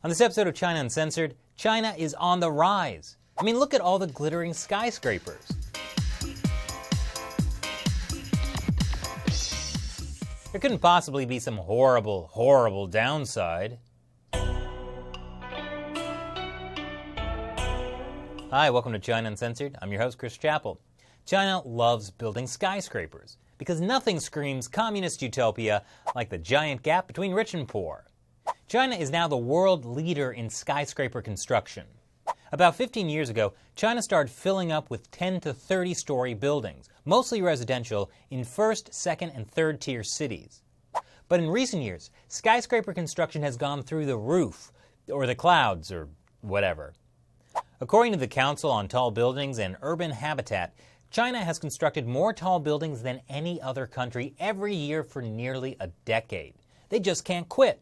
On this episode of China Uncensored, China is on the rise. I mean, look at all the glittering skyscrapers. There couldn't possibly be some horrible, horrible downside. Hi, welcome to China Uncensored. I'm your host, Chris Chappell. China loves building skyscrapers because nothing screams communist utopia like the giant gap between rich and poor. China is now the world leader in skyscraper construction. About 15 years ago, China started filling up with 10 to 30-story buildings, mostly residential, in first, second, and third-tier cities. But in recent years, skyscraper construction has gone through the roof, or the clouds, or whatever. According to the Council on Tall Buildings and Urban Habitat, China has constructed more tall buildings than any other country every year for nearly a decade. They just can't quit.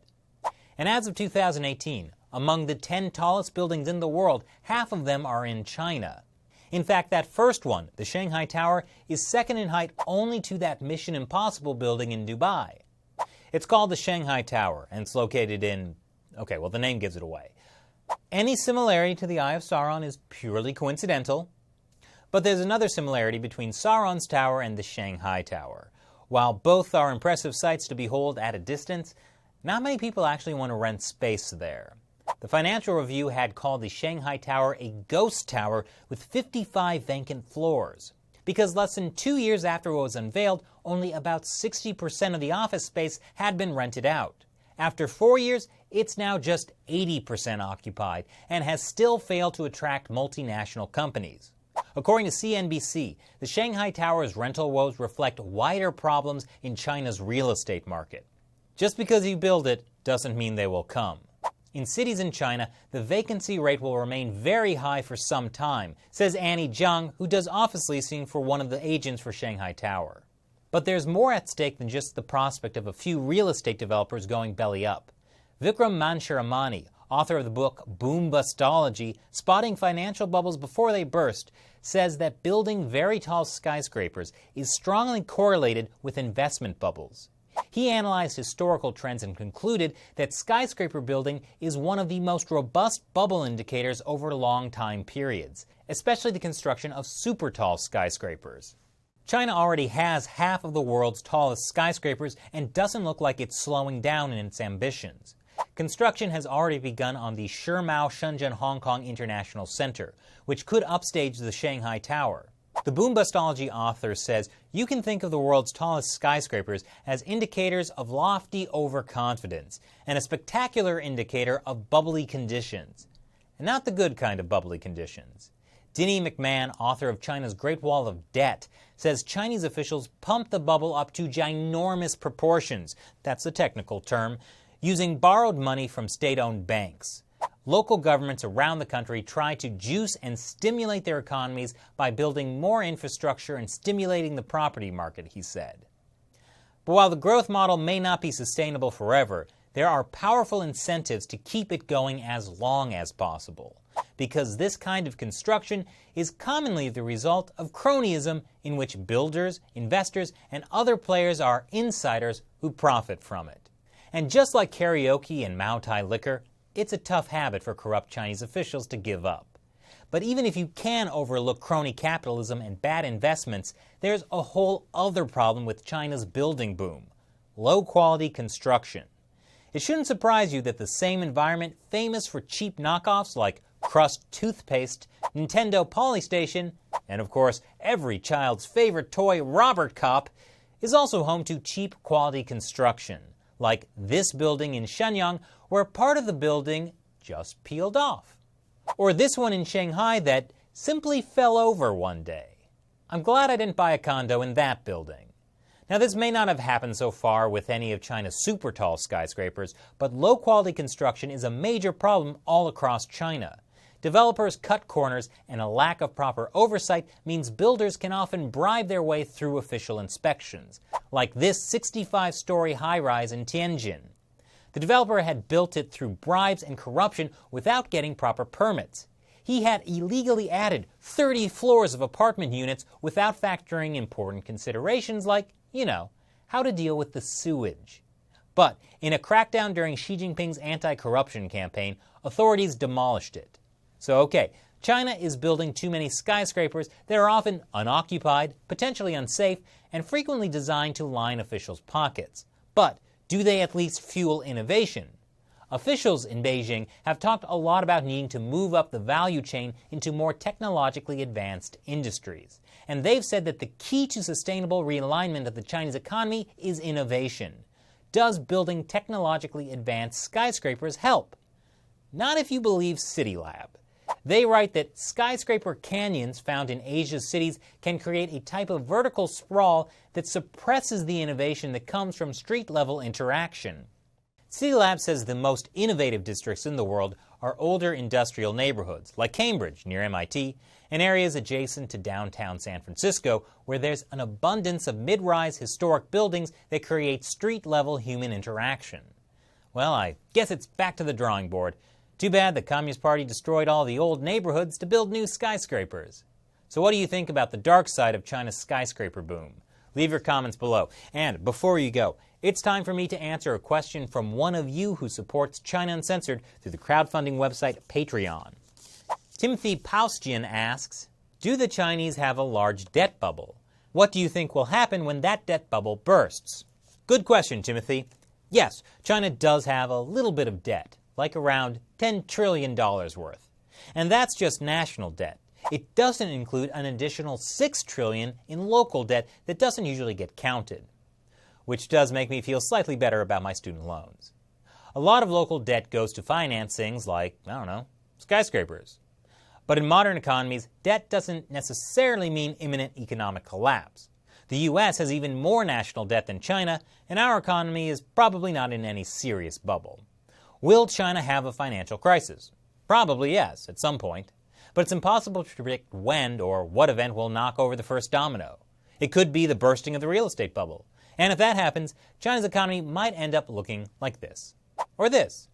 And as of 2018, among the 10 tallest buildings in the world, half of them are in China. In fact, that first one, the Shanghai Tower, is second in height only to that Mission Impossible building in Dubai. It's called the Shanghai Tower, and it's located in... okay, well, the name gives it away. Any similarity to the Eye of Sauron is purely coincidental. But there's another similarity between Sauron's Tower and the Shanghai Tower. While both are impressive sights to behold at a distance, not many people actually want to rent space there. The Financial Review had called the Shanghai Tower a ghost tower with 55 vacant floors. Because less than 2 years after it was unveiled, only about 60% of the office space had been rented out. After 4 years, it's now just 80% occupied and has still failed to attract multinational companies. According to CNBC, the Shanghai Tower's rental woes reflect wider problems in China's real estate market. Just because you build it doesn't mean they will come. In cities in China, the vacancy rate will remain very high for some time, says Annie Zhang, who does office leasing for one of the agents for Shanghai Tower. But there's more at stake than just the prospect of a few real estate developers going belly up. Vikram Mansharamani, author of the book Bustology, Spotting Financial Bubbles Before They Burst, says that building very tall skyscrapers is strongly correlated with investment bubbles. He analyzed historical trends and concluded that skyscraper building is one of the most robust bubble indicators over long time periods, especially the construction of super tall skyscrapers. China already has half of the world's tallest skyscrapers and doesn't look like it's slowing down in its ambitions. Construction has already begun on the Shimao Shenzhen Hong Kong International Center, which could upstage the Shanghai Tower. The Bustology author says you can think of the world's tallest skyscrapers as indicators of lofty overconfidence and a spectacular indicator of bubbly conditions. And not the good kind of bubbly conditions. Dinny McMahon, author of China's Great Wall of Debt, says Chinese officials pumped the bubble up to ginormous proportions, that's the technical term, using borrowed money from state-owned banks. Local governments around the country try to juice and stimulate their economies by building more infrastructure and stimulating the property market, he said. But while the growth model may not be sustainable forever, there are powerful incentives to keep it going as long as possible. Because this kind of construction is commonly the result of cronyism, in which builders, investors, and other players are insiders who profit from it. And just like karaoke and Mao Tai liquor, it's a tough habit for corrupt Chinese officials to give up. But even if you can overlook crony capitalism and bad investments, there's a whole other problem with China's building boom: low-quality construction. It shouldn't surprise you that the same environment famous for cheap knockoffs like Crust toothpaste, Nintendo Polystation, and of course every child's favorite toy, Robert Cop, is also home to cheap quality construction, like this building in Shenyang, where part of the building just peeled off. Or this one in Shanghai that simply fell over one day. I'm glad I didn't buy a condo in that building. Now, this may not have happened so far with any of China's super tall skyscrapers, but low-quality construction is a major problem all across China. Developers cut corners, and a lack of proper oversight means builders can often bribe their way through official inspections, like this 65-story high-rise in Tianjin. The developer had built it through bribes and corruption without getting proper permits. He had illegally added 30 floors of apartment units without factoring important considerations like, how to deal with the sewage. But in a crackdown during Xi Jinping's anti-corruption campaign, authorities demolished it. So okay, China is building too many skyscrapers that are often unoccupied, potentially unsafe, and frequently designed to line officials' pockets. But do they at least fuel innovation? Officials in Beijing have talked a lot about needing to move up the value chain into more technologically advanced industries. And they've said that the key to sustainable realignment of the Chinese economy is innovation. Does building technologically advanced skyscrapers help? Not if you believe CityLab. They write that skyscraper canyons found in Asia's cities can create a type of vertical sprawl that suppresses the innovation that comes from street-level interaction. CityLab says the most innovative districts in the world are older industrial neighborhoods, like Cambridge near MIT, and areas adjacent to downtown San Francisco, where there's an abundance of mid-rise historic buildings that create street-level human interaction. Well, I guess it's back to the drawing board. Too bad the Communist Party destroyed all the old neighborhoods to build new skyscrapers. So what do you think about the dark side of China's skyscraper boom? Leave your comments below. And before you go, it's time for me to answer a question from one of you who supports China Uncensored through the crowdfunding website Patreon. Timothy Paustian asks, do the Chinese have a large debt bubble? What do you think will happen when that debt bubble bursts? Good question, Timothy. Yes, China does have a little bit of debt, like around $10 trillion worth. And that's just national debt. It doesn't include an additional $6 trillion in local debt that doesn't usually get counted. Which does make me feel slightly better about my student loans. A lot of local debt goes to finance things like, skyscrapers. But in modern economies, debt doesn't necessarily mean imminent economic collapse. The U.S. has even more national debt than China, and our economy is probably not in any serious bubble. Will China have a financial crisis? Probably yes, at some point. But it's impossible to predict when or what event will knock over the first domino. It could be the bursting of the real estate bubble. And if that happens, China's economy might end up looking like this. Or this.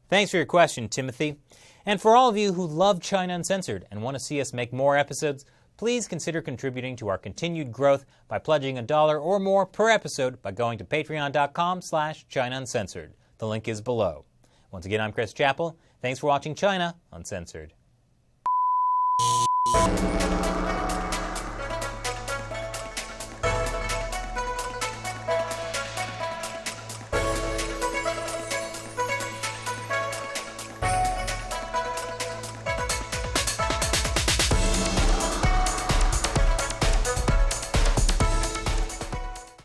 Thanks for your question, Timothy. And for all of you who love China Uncensored and want to see us make more episodes, please consider contributing to our continued growth by pledging $1 or more per episode by going to patreon.com/China Uncensored. The link is below. Once again, I'm Chris Chappell. Thanks for watching China Uncensored.